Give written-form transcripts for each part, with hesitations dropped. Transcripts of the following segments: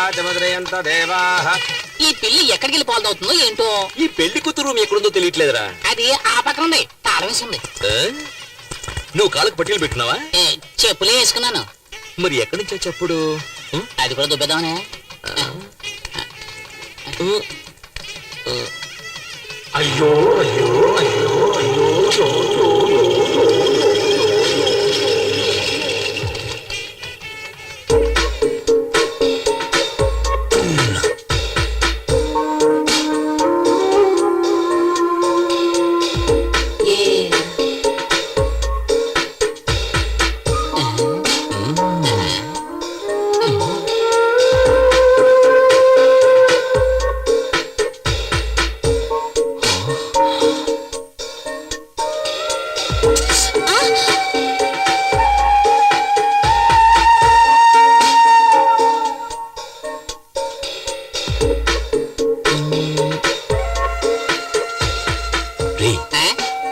ఈ పిల్లి ఎక్కడికి వెళ్ళి పాల్దవుతుందో ఏంటో. ఈ పెళ్లి కూతురు మీ ఎక్కడుందో తెలియట్లేదురా. అది ఆ పక్కన ఉంది, తాళం వేసింది. నువ్వు కాళ్ళకు పట్టీలు పెట్టుకున్నావా? చెప్పులే వేసుకున్నాను. మరి ఎక్కడి నుంచో చెప్పుడు? అది కూడా దుబ్బేద్దామనే. అయ్యో అయ్యో అయ్యో అయ్యో.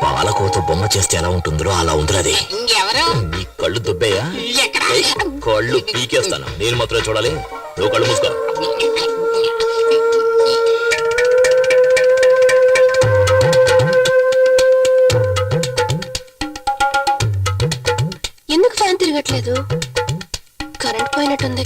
పాలకోత బొమ్మ చేస్తే ఎలా ఉంటుందో అలా ఉందిరది. నీ కళ్ళు దుబ్బేయా? కళ్ళు పీకేస్తాను. నేను మాత్రమే చూడాలి. నువ్వు కళ్ళు మూసుకో. ఎందుకు ఫ్యాన్ తిరగట్లేదు? కరెంట్ పోయినట్టుంది.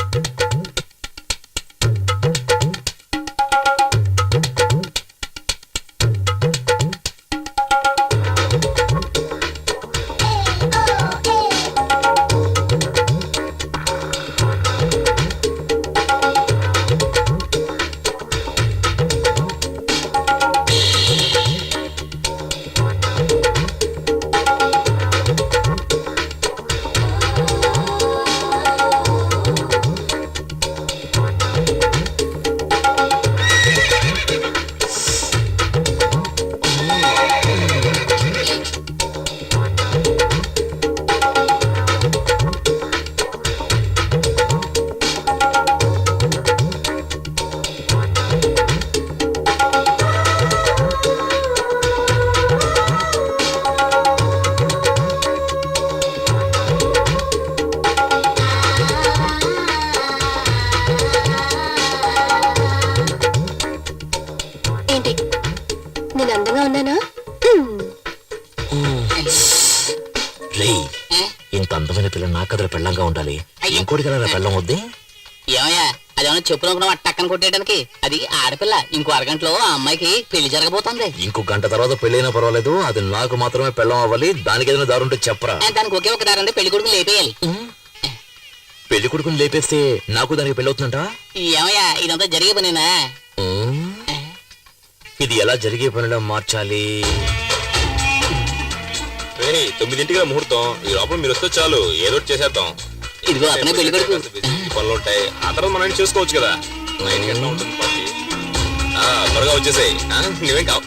నేను అందంగా ఉన్నానా? ఇంత అందమైన పిల్ల నా కథలు పెళ్ళంగా ఉండాలి. ఇంకోటి కదా పెళ్ళం వద్దే. ఏమయ్యా అదేమన్నా చెప్పునుకున్నావు టక్కన కొట్టేయడానికి? అది ఆడపిల్ల. ఇంకో అరగంటలో ఆ అమ్మాయికి పెళ్లి జరగబోతుంది. ఇంకో గంట తర్వాత పెళ్ళైనా పర్వాలేదు, అది నాకు మాత్రమే పెళ్ళం అవ్వాలి. దానికి ఏదైనా దారుంటే చెప్పరా? దానికి ఒకే ఒక దారంటే పెళ్లి కొడుకుని లేపేయాలి. పెళ్లి కొడుకుని లేపేస్తే నాకు దానికి పెళ్లి అవుతుందంట. ఏమయ్యా ఇదంతా జరిగే పనేనా? ఇది ఎలా జరిగే పనిలో మార్చాలి? 9ంటికి ముహూర్తం. ఈ లోపల మీరు వస్తే చాలు, ఏదో చేసేద్దాం. ఇదిగో అతనే పెళ్లి కొడుకు. పనులు ఉంటాయి, ఆ తర్వాత మనం చేసుకోవచ్చు కదా. 9 గంటల ఉంటుంది పార్టీ. త్వరగా వచ్చేసాయి. నువ్వేం కావు.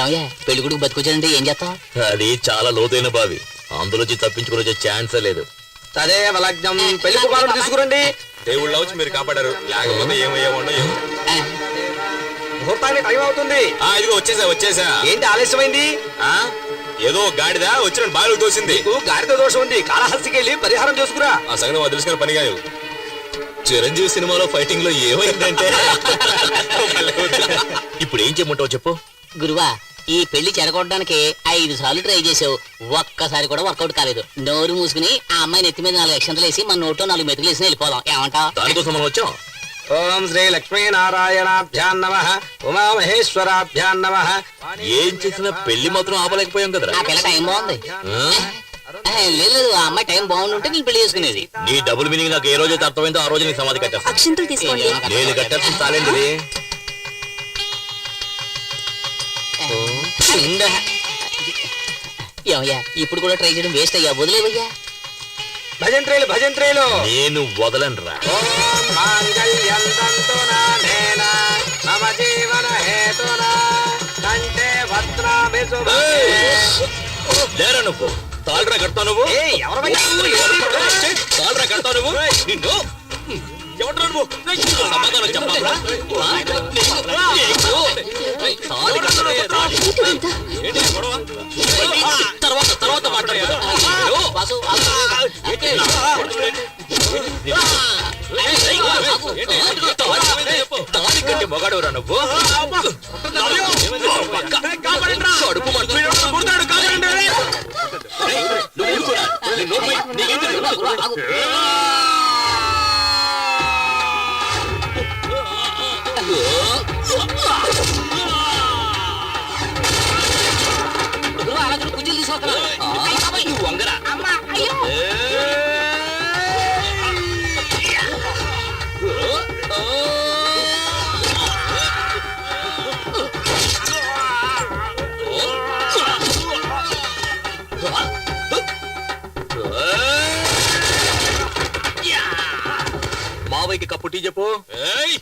ఏమయ్యా పెళ్లి కొడుకు బతికొచ్చాడంటే ఏం చేస్తాం? అది చాలా లోతైన బావి, అందులోంచి తప్పించుకుని వచ్చే ఛాన్సే లేదు. సరే లగ్నం పెళ్లి కుమారుడు తీసుకురండి. దేవుళ్ళ వచ్చి మీరు కాపాడారు, లేకపోతే ఏమయ్యామో ఏమో. ముహూర్తానికి టైం అవుతుంది. ఇదిగో వచ్చేసా. ఏంటి ఆలస్యమైంది? ఏదో గాడిద వచ్చిన బావిలో తోసింది. గాడిద దోషం ఉంది, కాళహస్తికి వెళ్ళి పరిహారం చేసుకురా. ఆ సంగతి మాకు తెలుసుకున్న పని కాదు. చిరంజీవి సినిమాలో ఫైటింగ్ లో ఏమైందంటే ఇప్పుడు ఏం చేయమంటావు చెప్పు. గురువా ఈ పెళ్లి చెడగొట్టడానికి 5 సార్లు ట్రై చేసావు, ఒక్కసారి కూడా వర్కౌట్ కాలేదు. నోరు మూసుకుని ఆ అమ్మాయి నెత్తి మీద 4 అక్షంతలు వేసి మన నోట్లో 4 మెతుకులు వేసి వెళ్ళిపోదాం. ఏమంటావు? దానికోసం మనం వచ్చాం. ఓం శ్రీ లక్ష్మీనారాయణాభ్యాం నమః, ఉమామహేశ్వరాభ్యాం నమః. ఏం చేసినా పెళ్లి మాత్రం ఆపలేకపోయాం కదరా. ఆ పిల్ల టైం బాగుంది. లేదు ఆ అమ్మాయి టైం బాగుంటుంటే నేను పెళ్లి చేసుకునేది. నీ డబుల్ మీనింగ్ నాకు ఏ రోజైతే అర్థమైందో ఆ రోజు నీకు సమాధి కట్టేస్తా. అక్షింతలు తీసుకోండి. నేను కట్టేస్తాను తాలేండి. ఏమయ్యా ఇప్పుడు కూడా ట్రై చేయడం వేస్ట్ అయ్యా, వదిలేవయ్యా. భజంత్రేలు నేను వదలనురా. లేరా నువ్వు తాళరా కడతావు నువ్వు. తాళరా కడతావు నువ్వు. నిన్ను ఎవడ్రా నువ్వు? సమాధానం చెప్పరా? తాళి కట్టరా? తాళి. ఏంటిదంతా? ఏంటి ఈ గొడవ? తర్వాత మాట్లాడదు. వాసు, తాళి కట్టి మొగాడవరా నువ్వు? కడుపు మంట. నువ్వు ఊరుకోరా? నీ నోరు మూయి. నీకేం తెలియదు? కుజీలు తీసుకొస్తున్నా. నువ్వు వంగరా? మావయ్యకి కప్పు టీ చెప్పు. ఏయ్!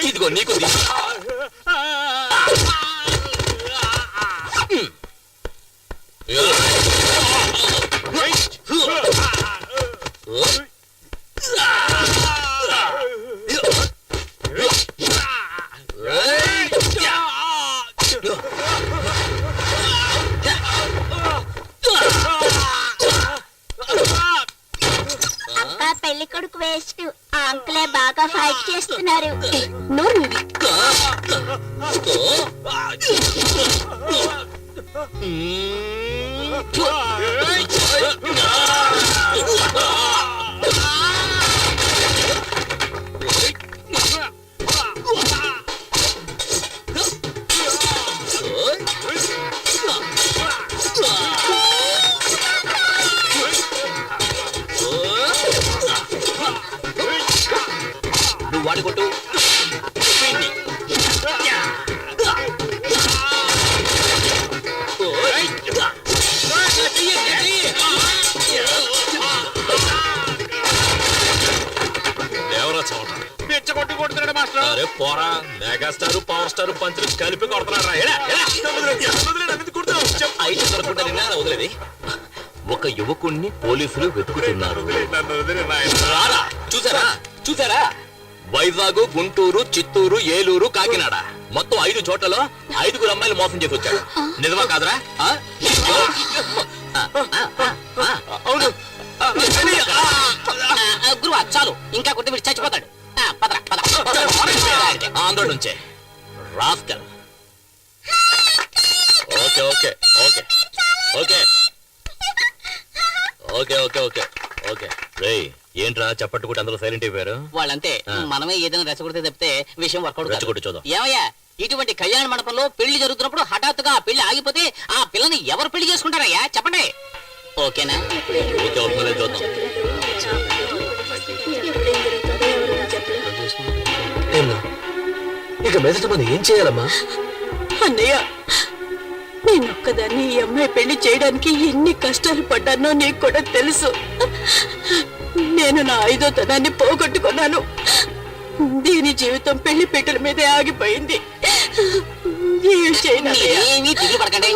ఇదిగో నీకు ది- అక్క పెళ్లి కొడుకు వేస్ట్ ఆ అంకులే బాగా ఫైట్ చేస్తున్నారు. నోరు మీవి. నువ్వు వాడి కొట్టు. వీణ్ణి. ఎవరా చోట పిచ్చ కొట్టి కొడుతున్నాడు మాస్టర్. అరే పోరా, మెగాస్టార్ పవర్ స్టార్ పంచులు కలిపి కొడుతున్నాడు రా. అయితే దొరకకుండా నిన్న వదిలేది. ఒక యువకుణ్ణి పోలీసులు వెతుకుతున్నారు. రారా, చూసారా చూసారా? వైజాగ్, గుంటూరు, చిత్తూరు, ఏలూరు, కాకినాడ మొత్తం 5 చోట్లలో 5 అమ్మాయిలు మోసం చేసి వచ్చాడు. నిజమా కాదురా? ఆ? అవును. గురువా చాలు, ఇంకా కొట్టి వీడు చచ్చిపోతాడు. పదరా పద. ఆంధ్ర నుంచే rascal. Okay okay okay okay okay okay okay okay. రేయ్, ఏంట్రా చప్పట్టుకుంటే అందరూ సైలెంట్ అయిపోయారు? వాళ్ళంతే. ఆ. మనమే ఏదైనా రెచ్చగొడితే తప్పితే విషయం వర్కౌట్ రెచ్చగొట్టి చూద్దాం. ఏమయ్యా, ఇటువంటి కళ్యాణ మండపంలో పెళ్లి జరుగుతున్నప్పుడు హఠాత్తుగా ఆ పెళ్లి ఆగిపోతే ఆ పిల్లని ఎవరు పెళ్లి చేసుకుంటారయ్యా చెప్పండి. ఓకేనా? ఓకే అవుతుందో లేదో చూద్దాం. ఇక మీదట మనం ఏం చేయాలమ్మా? అన్నయ్య, నేనొక్కదాన్ని ఈ అమ్మాయి పెళ్లి చేయడానికి ఎన్ని కష్టాలు పడ్డానో నీకు కూడా తెలుసు. నేను నా 5వ తనాన్ని పోగొట్టుకున్నాను. దీని జీవితం పెళ్లి పీటల మీదే ఆగిపోయింది. ఏం చేయను అన్నయ్య? ఏమీ తిరిగి పడకండి.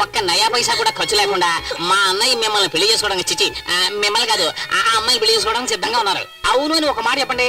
ఒక్క నయా పైసా కూడా ఖర్చు లేకుండా మా అన్నయ్య మిమ్మల్ని పెళ్లి చేసుకోవడానికి చిచ్చి మిమ్మల్ని కాదు ఆ అమ్మాయిని పెళ్లి చేసుకోవడానికి సిద్ధంగా ఉన్నారు. అవును అని ఒక మాట చెప్పండి.